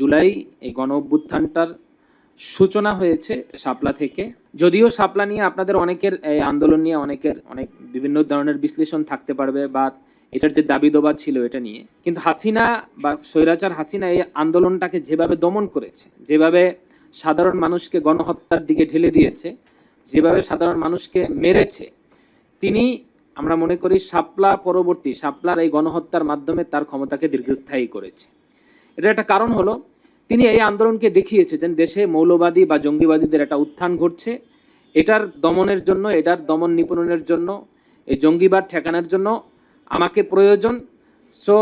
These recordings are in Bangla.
জুলাই এই গণ অভ্যুত্থানটার সূচনা হয়েছে শাপলা থেকে। যদিও শাপলা নিয়ে আপনাদের অনেকের এই আন্দোলন নিয়ে অনেক বিভিন্ন ধরনের বিশ্লেষণ থাকতে পারবে বা এটার যে দাবি দাবা ছিল এটা নিয়ে, কিন্তু হাসিনা বা স্বৈরাচার হাসিনা এই আন্দোলনটাকে যেভাবে দমন করেছে, যেভাবে সাধারণ মানুষকে গণহত্যার দিকে ঢেলে দিয়েছে, যেভাবে সাধারণ মানুষকে মেরেছে, তিনি আমরা মনে করি শাপলার এই গণহত্যার মাধ্যমে তার ক্ষমতাকে দীর্ঘস্থায়ী করেছে। এটা একটা কারণ হলো তিনি এই আন্দোলনকে দেখিয়েছে যে দেশে মৌলবাদী বা জঙ্গিবাদীদের একটা উত্থান ঘটছে, এটার দমনের জন্য, এটার দমন নিপূরণের জন্য, এই জঙ্গিবাদ ঠেকানোর জন্য আমাকে প্রয়োজন। সো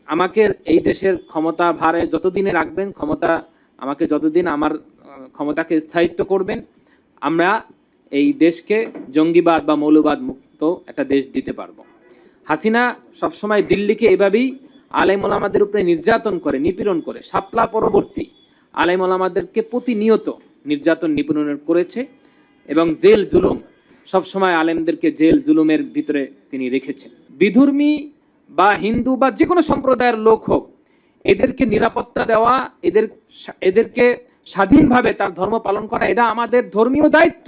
আমাকে এই দেশের ক্ষমতা ভারে যতদিনে রাখবেন, আমাকে যতদিন আমার ক্ষমতাকে স্থায়িত্ব করবেন, আমরা এই দেশকে জঙ্গিবাদ বা মৌলবাদ মুক্ত একটা দেশ দিতে পারবো। হাসিনা সবসময় দিল্লিকে এভাবেই আলেম ওলামাদের উপরে নির্যাতন করে, নিপীড়ন করে। শাপলা পরবর্তী আলেম ওলামাদেরকে প্রতিনিয়ত নির্যাতন নিপীড়ন করেছে এবং জেল জুলুম, সবসময় আলেমদেরকে জেল জুলুমের ভিতরে তিনি রেখেছেন। বিধর্মী বা হিন্দু বা যে কোনো সম্প্রদায়ের লোক হোক, এদেরকে নিরাপত্তা দেওয়া, এদেরকে স্বাধীনভাবে তার ধর্ম পালন করা, এটা আমাদের ধর্মীয় দায়িত্ব।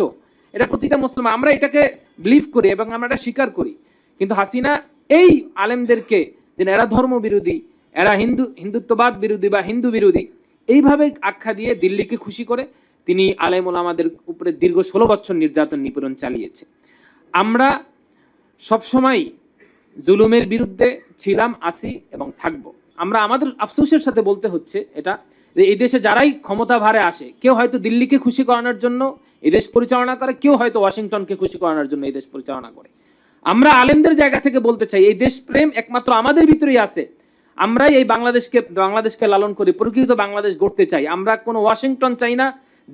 এটা প্রতিটা মুসলমান, আমরা এটাকে বিলিভ করি এবং আমরা এটা স্বীকার করি। কিন্তু হাসিনা এই আলেমদেরকে যে এরা ধর্ম বিরোধী, এরা হিন্দুত্ববাদ বিরোধী বা হিন্দু বিরোধী, এইভাবে আখ্যা দিয়ে দিল্লিকে খুশি করে তিনি আলেম ওলামাদের উপরে দীর্ঘ 16 বছর নির্যাতন নিপীড়ন চালিয়েছে। আমরা সবসময় জুলুমের বিরুদ্ধে ছিলাম, আছি এবং থাকবো। আমরা আমাদের আফসোসের সাথে বলতে হচ্ছে এটা যে এই দেশে যারাই ক্ষমতা ভারে আসে, কেউ হয়তো দিল্লিকে খুশি করানোর জন্য এই দেশ পরিচালনা করে, কেউ হয়তো ওয়াশিংটনকে খুশি করানোর জন্য এই দেশ পরিচালনা করে। আমরা আলেমদের জায়গা থেকে বলতে চাই, এই দেশপ্রেম একমাত্র আমাদের ভিতরেই আছে। আমরাই এই বাংলাদেশকে লালন করি, প্রকৃত বাংলাদেশ গড়তে চাই। আমরা কোনো ওয়াশিংটন চাই না,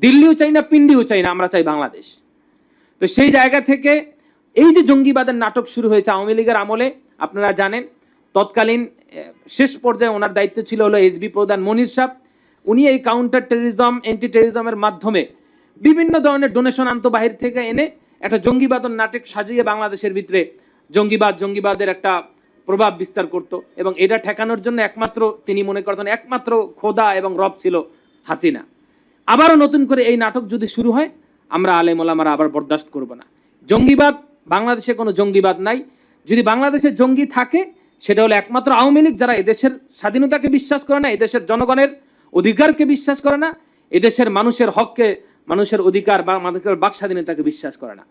দিল্লিও চাই না, পিন্ডিও চাই না, আমরা চাই বাংলাদেশ। তো সেই জায়গা থেকে এই যে জঙ্গিবাদের নাটক শুরু হয়েছে আওয়ামী লীগের আমলে, আপনারা জানেন তৎকালীন শেষ পর্যায়ে ওনার দায়িত্ব ছিল হলো এসবি প্রধান মনির সাহেব। উনি এই কাউন্টার টেররিজম, অ্যান্টি টেররিজমের মাধ্যমে বিভিন্ন ধরনের ডোনেশন আনতো বাহির থেকে এনে, একটা জঙ্গিবাদন নাটক সাজিয়ে বাংলাদেশের ভিতরে জঙ্গিবাদের একটা প্রভাব বিস্তার করত। এবং এটা ঠেকানোর জন্য একমাত্র তিনি মনে করতেন একমাত্র খোদা এবং রব ছিল হাসিনা। আবারও নতুন করে এই নাটক যদি শুরু হয়, আমরা আলেম ওলামারা আবার বরদাস্ত করব না। জঙ্গিবাদ, বাংলাদেশে কোনো জঙ্গিবাদ নাই। যদি বাংলাদেশে জঙ্গি থাকে, সেটা হলো একমাত্র আওয়ামী লীগ, যারা এদেশের স্বাধীনতাকে বিশ্বাস করে না, এদেশের জনগণের অধিকারকে বিশ্বাস করে না, এদেশের মানুষের হককে, মানুষের অধিকার বা মানুষের বাক স্বাধীনতাকে বিশ্বাস করে না।